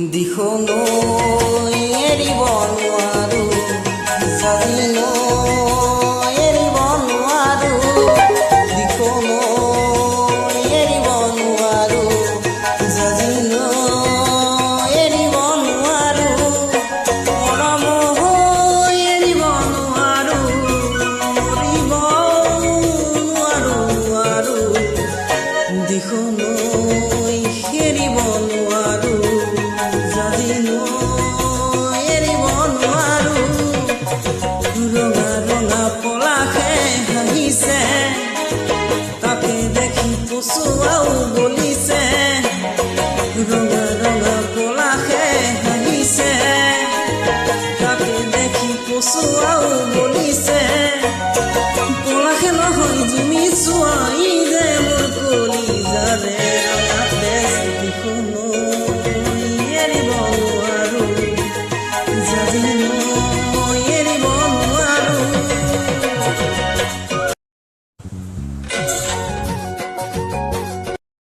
দিখলৈ এৰিব নোৱাৰো জানিলৈ এৰিব নোৱাৰো দিখলৈ এৰিব নোৱাৰো জানিলৈ এৰিব নোৱাৰো মৰম হৈ এৰিব নোৱাৰো মৰিব নোৱাৰো দিখলৈ এৰিব নোৱাৰো ৰঙা ৰঙা পলাশে হাঁহিছে তাকে দেখি পচুৱাও গলিছে ৰঙা ৰঙা পলাশে হাঁহিছে তাকে দেখি পচুৱাও গলিছে পলাশে নহয় জুমি চোৱাই